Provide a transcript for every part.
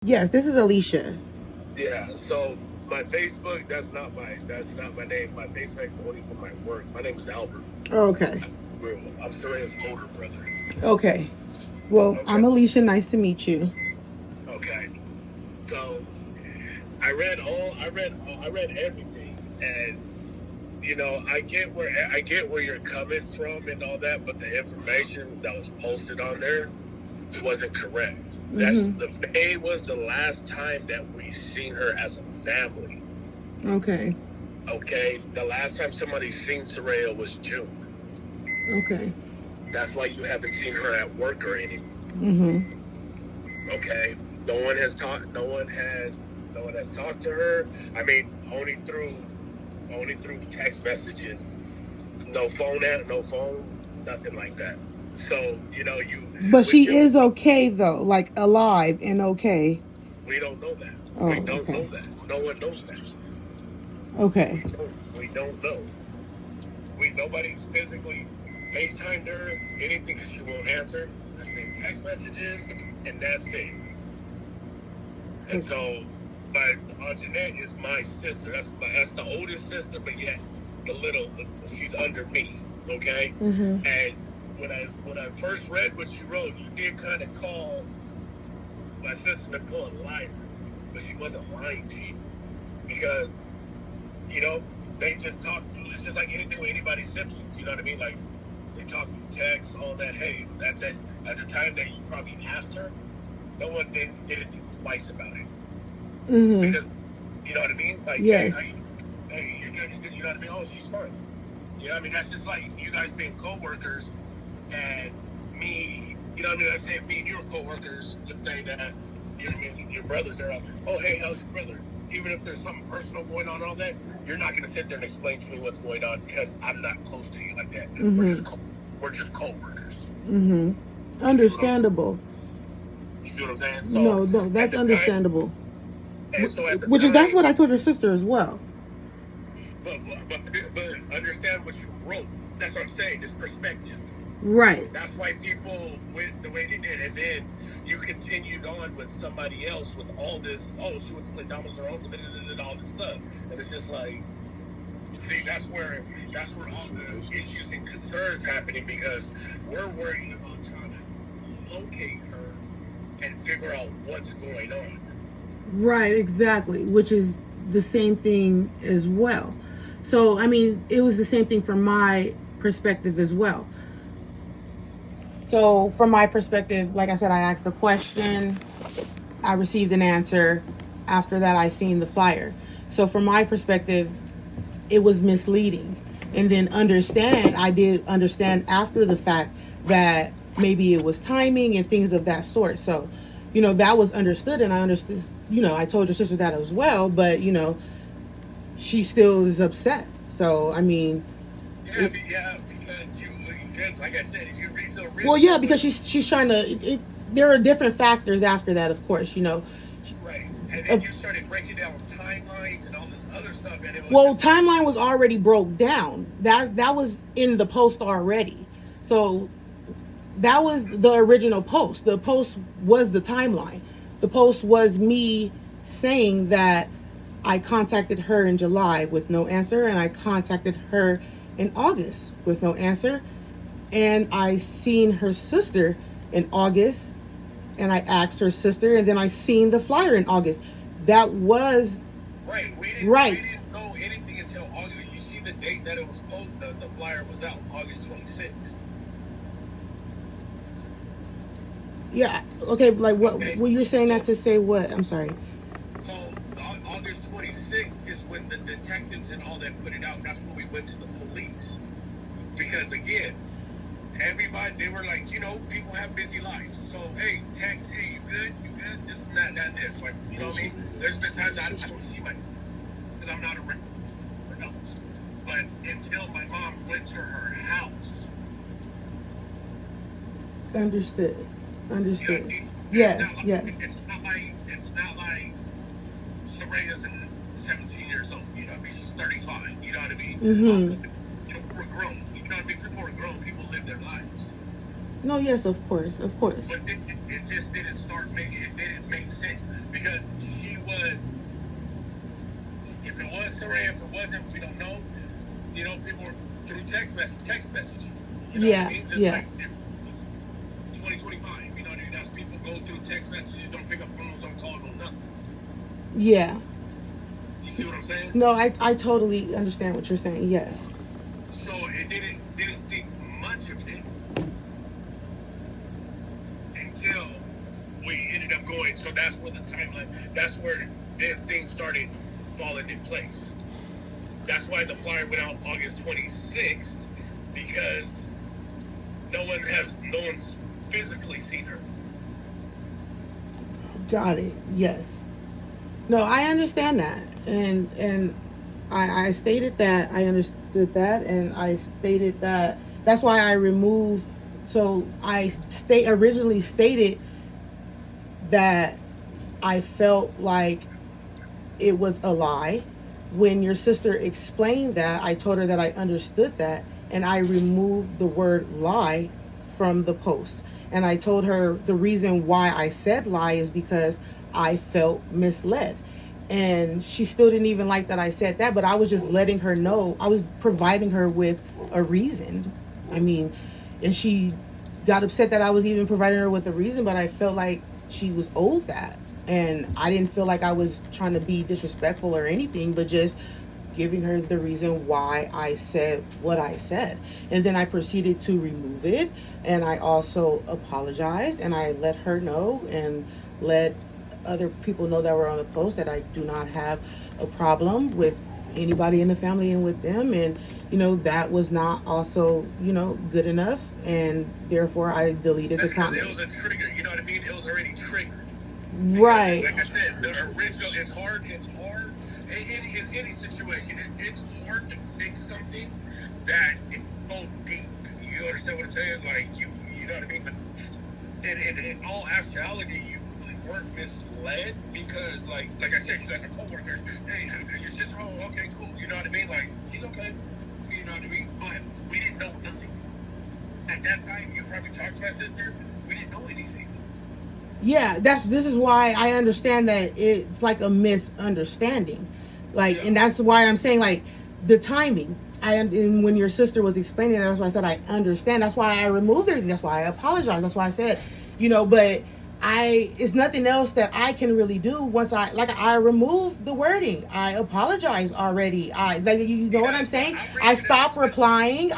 Yes, this is Alicia. Yeah, so my Facebook, that's not my name. My Facebook's only for my work. My name is Albert. Okay. I'm Soraya's older brother. Okay. Well, Okay. I'm Alicia. Nice to meet you. Okay. So I read everything, and I get where you're coming from and all that, but the information that was posted on there wasn't correct. May was the last time that we seen her as a family. Okay. Okay. The last time somebody seen Soraya was June. Okay. That's why you haven't seen her at work or anything. Mm-hmm. Okay. No one has talked to her. I mean, only through text messages. No phone, nothing like that. So, But she is okay though, like alive and okay. We don't know that. Oh, we don't okay. know that. No one knows that. Okay. We don't know. Nobody's physically FaceTimed her, anything, because she won't answer. There's been text messages, and that's it. And so, my Aunt Jeanette is my sister. That's the oldest sister, but yet she's under me. Okay. Mm-hmm. And when I first read what you wrote, you did kind of call my sister Nicole a liar, but she wasn't lying to you, because they just talk. It's just like anything with anybody's siblings. You know what I mean? Like, they talk through text, all that. Hey, at the time that you probably asked her, no one didn't think twice about it. Mm-hmm. Because, you know what I mean? Like, yes. Hey, you're good. You know what I mean? Oh, she's fine. You know what I mean? That's just like you guys being co-workers, and me, you know what I mean? I say me and you are co-workers, let's say that, you know what I mean? Your brothers are, oh, hey, how's your brother? Even if there's something personal going on and all that, you're not going to sit there and explain to me what's going on, because I'm not close to you like that. Mm-hmm. We're just co-workers. Mm-hmm. Understandable. You see what I'm saying? So, no, that's understandable. That's what I told your sister as well. But understand what you wrote. That's what I'm saying. It's perspective. Right. That's why people went the way they did. And then you continued on with somebody else with all this, she went to play dominoes or uncle, and all this stuff. And it's just like, see, that's where all the issues and concerns happening, because we're worried about trying to locate her and figure out what's going on. Right, exactly. Which is the same thing as well. So, I mean, it was the same thing from my perspective as well. So, from my perspective, like I said, I asked the question, I received an answer. After that, I seen the flyer. So, from my perspective, it was misleading. And then I did understand after the fact that maybe it was timing and things of that sort. So, that was understood, and I understood, I told your sister that as well, but, she still is upset. So, I mean... because like I said, if you read the original... Well, yeah, because she's trying to... there are different factors after that, of course, Right. And then you started breaking down timelines and all this other stuff, and it was... Well, timeline was already broke down. That was in the post already. So, that was the original post. The post was the timeline. The post was me saying that I contacted her in July with no answer, and I contacted her in August with no answer, and I seen her sister in August, and I asked her sister, and then I seen the flyer in August. That was right. We didn't know anything until August. You see the date that it was posted, the flyer was out, August 26th. Yeah. Okay. Like what you're saying that to say what? I'm sorry. So August 26th is when the detectives and all that put it out. That's when we went to the police, because again, everybody, they were like, people have busy lives. So hey, text, hey, you good? This and that, this. Like, you know what I mean? There's been times I don't see my, because I'm not around else. But until my mom went to her house. Understood. Yes. Yes. It's not like Soraya's 17 years old. You know what I mean? She's 35. You know what I mean? Mm-hmm. We're grown. You know what I mean? Before we're grown, people live their lives. No, yes, of course. But it just didn't start making, it didn't make sense because she was, if it was Saray, if it wasn't, we don't know. You know, people were through text messaging. You know Yeah, what I mean? Just yeah. like 2025, you know what I mean? That's people go through text messages, don't pick up phones, don't call, no nothing. Yeah. You see what I'm saying? No, I totally understand what you're saying. Yes. So it didn't think much of it until we ended up going. So that's where the timeline. That's where then things started falling in place. That's why the flyer went out August 26th because no one's physically seen her. Got it. Yes. No, I understand that, and I stated that I understood that, and I stated that that's why I removed. So I originally stated that I felt like it was a lie. When your sister explained that, I told her that I understood that, and I removed the word lie from the post. And I told her the reason why I said lie is because I felt misled. And she still didn't even like that I said that, but I was just letting her know. I was providing her with a reason. I mean, and she got upset that I was even providing her with a reason, but I felt like she was owed that. And I didn't feel like I was trying to be disrespectful or anything, but just giving her the reason why I said what I said. And then I proceeded to remove it. And I also apologized, and I let her know and let other people know that were on the post that I do not have a problem with anybody in the family and with them. And, you know, that was not also, you know, good enough. And therefore I deleted the comments. It was a trigger, you know what I mean? It was already triggered. Right. Like I said, the original, it's hard in any situation. It's hard to fix something that is so deep. You understand what I'm saying? Like, you know what I mean? But in all actuality, you really weren't misled because, like I said, you guys are co-workers. Hey, your sister, oh, okay, cool. You know what I mean? Like, she's okay. You know what I mean? But we didn't know nothing. At that time, you probably talked to my sister. We didn't know anything. Yeah, this is why I understand that it's like a misunderstanding, like, Yeah. And that's why I'm saying, like, the timing. And when your sister was explaining it, that's why I said I understand. That's why I removed everything. That's why I apologize. That's why I said, you know, but it's nothing else that I can really do once I removed the wording. I apologize already. You know what I'm saying? I stopped replying.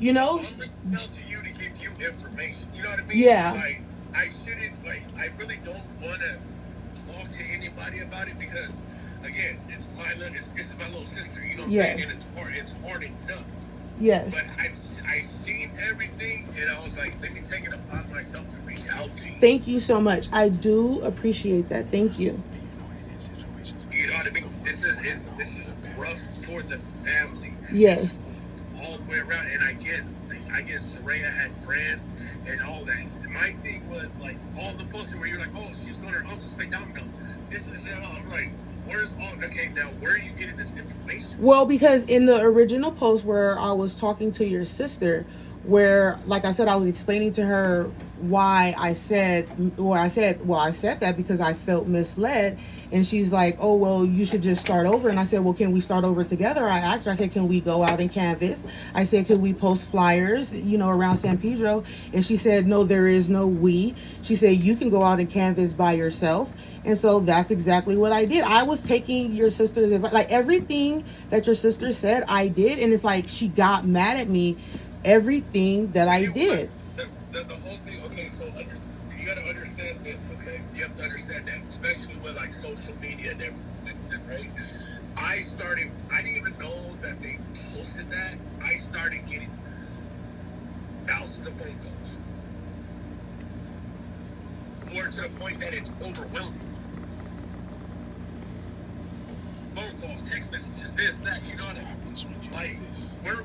You know. It's up to you to give you information. You know what I mean? Yeah. Like, I shouldn't, like, I really don't want to talk to anybody about it because, again, this is my little sister, you know what I'm Yes. saying? And it's hard enough. Yes. But I've seen everything, and I was like, let me take it upon myself to reach out to you. Thank you so much. I do appreciate that. Thank you. You know what I mean? This is rough for the family. Yes. All the way around, and I get Saraya had friends and all that. My thing was like all the posts where you're like, oh, she's going to her uncle's play domino. This is it. I'm like, where's all? Okay, now where are you getting this information? Well, because in the original post where I was talking to your sister, where, like I said, I was explaining to her why I said that because I felt misled, and she's like, oh, well, you should just start over. And I said, well, can we start over together? I asked her, I said, can we go out and canvas? I said, can we post flyers, you know, around San Pedro? And she said, no, there is no we. She said, you can go out and canvas by yourself. And so that's exactly what I did. I was taking your sister's advice, like everything that your sister said, I did. And it's like she got mad at me, everything that I did. The whole thing, okay, so you got to understand this, okay? You have to understand that, especially with like social media and everything, right? I didn't even know that they posted that. I started getting thousands of phone calls. More to the point that it's overwhelming. Phone calls, text messages, this, that, you know what I mean? Like,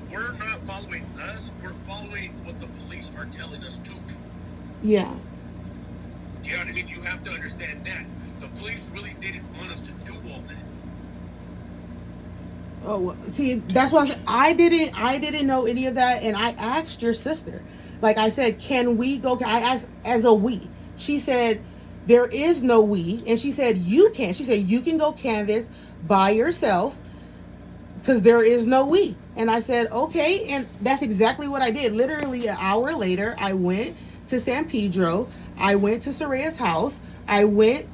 we're not following us, we're following what the police are telling us to do. Yeah. You know what I mean? You have to understand that. The police really didn't want us to do all that. Oh, well, see, that's why I didn't know any of that, and I asked your sister. Like I said, can we go? I asked as a we. She said, there is no we. And she said, you can. She said, you can go canvas by yourself because there is no we. And I said, okay. And that's exactly what I did. Literally an hour later, I went to San Pedro. I went to Soraya's house. I went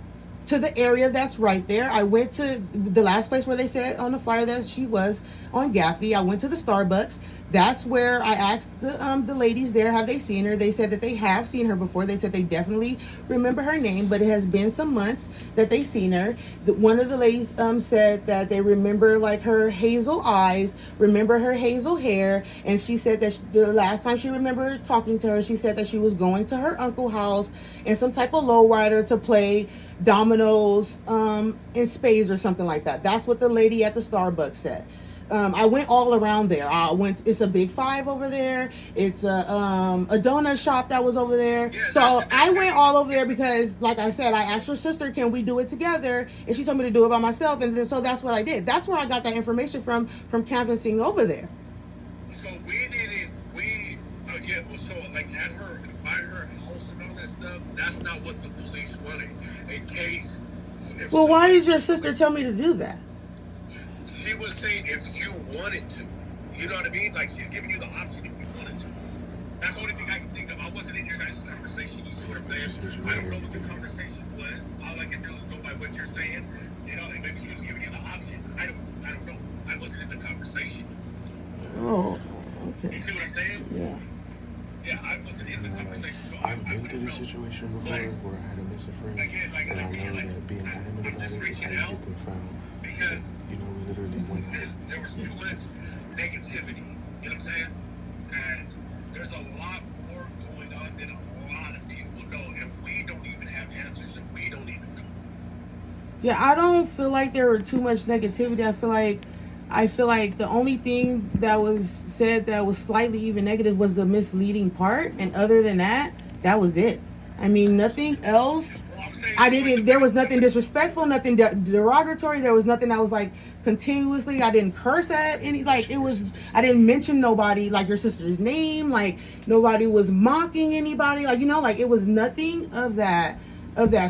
to the area that's right there. I went to the last place where they said on the flyer that she was on Gaffey. I went to the Starbucks. That's where I asked the ladies there, have they seen her? They said that they have seen her before. They said they definitely remember her name, but it has been some months that they've seen her. One of the ladies said that they remember like her hazel eyes, remember her hazel hair, and she said that the last time she remembered talking to her, she said that she was going to her uncle's house in some type of lowrider to play dominoes in spades or something like that. That's what the lady at the Starbucks said. I went all around there. It's a Big Five over there. It's a donut shop that was over there. Yeah, so I went all over there because, like I said, I asked her sister, can we do it together? And she told me to do it by myself. And then, so that's what I did. That's where I got that information from canvassing over there. So we didn't, so like at her, by her house and all that stuff, that's not what the police wanted. In case. Well, why did your sister tell me to do that? She was saying if you wanted to. You know what I mean? Like she's giving you the option if you wanted to. That's the only thing I can think of. I wasn't in your guys' conversation. You see what I'm saying? I don't know what the conversation was. All I can do is go by what you're saying. You know, like maybe she was giving you the option. I don't know. I wasn't in the conversation. Oh, okay. You see what I'm saying? Yeah. Yeah, I wasn't in the conversation. So I've been through this situation before where I had to miss a friend, and I know that being adamant about it is how you get them found. Because we literally went out. There was too much negativity. You know what I'm saying? And there's a lot more going on than a lot of people know, and we don't even have answers, and we don't even know. Yeah, I don't feel like there were too much negativity. I feel like the only thing that was said that was slightly even negative was the misleading part, and other than that, that was it. I mean, nothing else. There was nothing disrespectful, nothing derogatory. There was nothing that was like continuously. I didn't curse at any, I didn't mention nobody, like your sister's name, like nobody was mocking anybody. It was nothing of that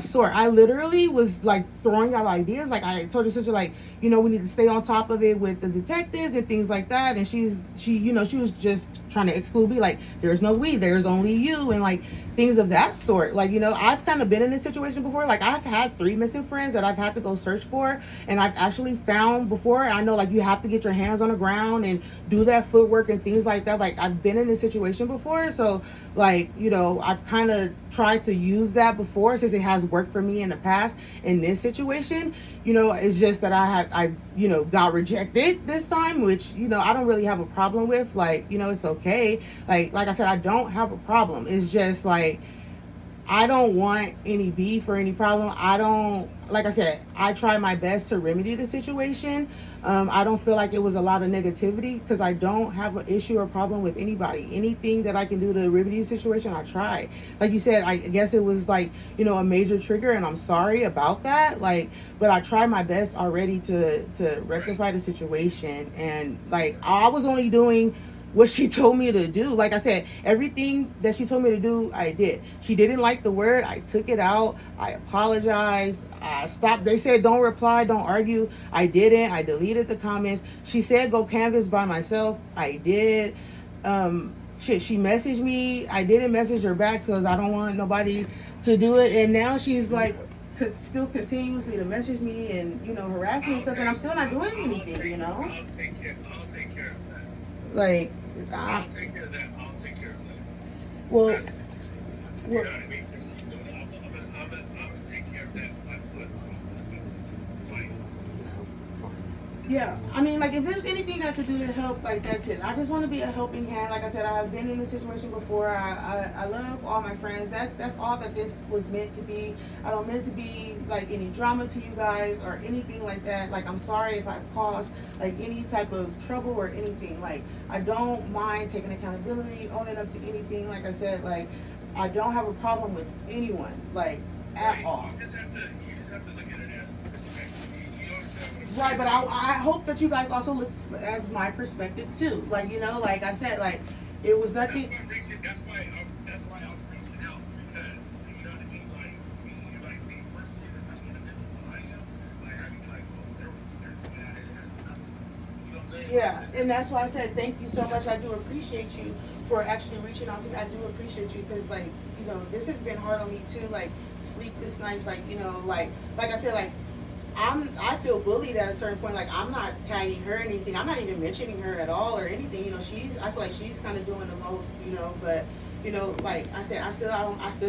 sort. I literally was like throwing out ideas. Like I told your sister, like, we need to stay on top of it with the detectives and things like that. And she was just trying to exclude me. Like, there's no we, there's only you, and like things of that sort. Like, I've kind of been in this situation before. Like, I've had 3 missing friends that I've had to go search for, and I've actually found before. I know, like, you have to get your hands on the ground and do that footwork and things like that. Like, I've been in this situation before, so like, I've kind of tried to use that before since it has worked for me in the past. In this situation, it's just that I got rejected this time, which I don't really have a problem with. Like, it's okay. Like I said, I don't have a problem. It's just like, I don't want any beef or any problem. Like I said, I try my best to remedy the situation. I don't feel like it was a lot of negativity because I don't have an issue or problem with anybody. Anything that I can do to remedy the situation, I try. Like you said, I guess it was like, a major trigger, and I'm sorry about that. Like, but I tried my best already to rectify the situation. And like, I was only doing what she told me to do. Like I said, everything that she told me to do, I did. She didn't like the word, I took it out. I apologized. I stopped. They said don't reply, don't argue. I didn't. I deleted the comments. She said go canvas by myself. I did. She messaged me. I didn't message her back because I don't want nobody to do it. And now she's like still continuously to message me and harass me and stuff, and I'm still not doing anything. I'll take care of that. Like, I'll take care of that. Well, You know what I mean? I'm gonna take care of that. yeah, I mean, like, if there's anything I could do to help, like, that's it. I just want to be a helping hand. Like I said, I have been in this situation before. I love all my friends. That's all that this was meant to be. I don't meant to be, like, any drama to you guys or anything like that. Like, I'm sorry if I've caused, like, any type of trouble or anything. Like, I don't mind taking accountability, owning up to anything. Like I said, like, I don't have a problem with anyone, like, at all. You just have to look at it as respect. You understand what I'm Right, but I hope that you guys also look at my perspective too. Like, like I said, like, it was nothing. That's why I was reaching out, because, you know what I mean? Yeah, and that's why I said thank you so much. I do appreciate you for actually reaching out to me. I do appreciate you because, like, you know, this has been hard on me too. Like sleepless nights, like, you know, like I said, like I feel bullied at a certain point. Like I'm not tagging her or anything. I'm not even mentioning her at all or anything. You know, I feel like she's kind of doing the most. You know, but you know, like I said, I still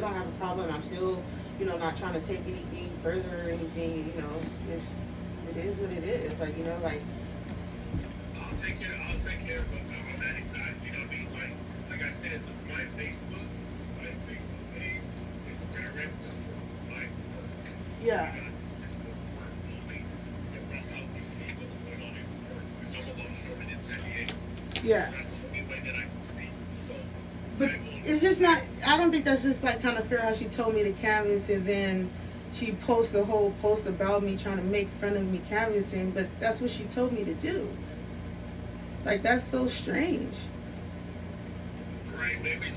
don't have a problem. I'm still, you know, not trying to take anything further or anything. You know, it is what it is. Like, you know, like. I'll take care of it on that side. You know what I mean? Like I said, my Facebook page is direct from my work. Yeah. It's work only. Because that's how we see what's going on in work. Because I'm a longshoreman in San Diego. Yeah. That's the only way that I can see. So, but it's just not. I don't think that's just like kind of fair how she told me to canvas and then she posted a whole post about me trying to make fun of me canvassing. But that's what she told me to do. Like, that's so strange. Right, maybe I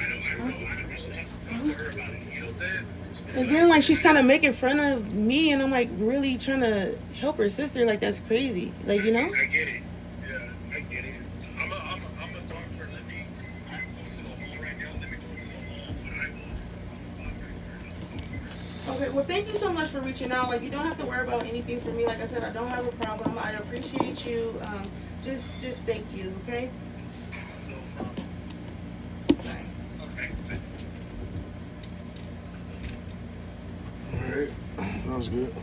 don't know. I don't have to talk to her about it. You know what I'm saying? And then, like, she's kind of making fun of me, and I'm, like, really trying to help her sister. Like, that's crazy. Like, you know? I get it. Yeah, I get it. I'm a talk to her. I'm going to the hall right now. Let me go to the hall. But I will. Okay, well, thank you so much for reaching out. Like, you don't have to worry about anything for me. Like I said, I don't have a problem. I appreciate you. Just thank you, okay? Bye. Okay. All right, that was good.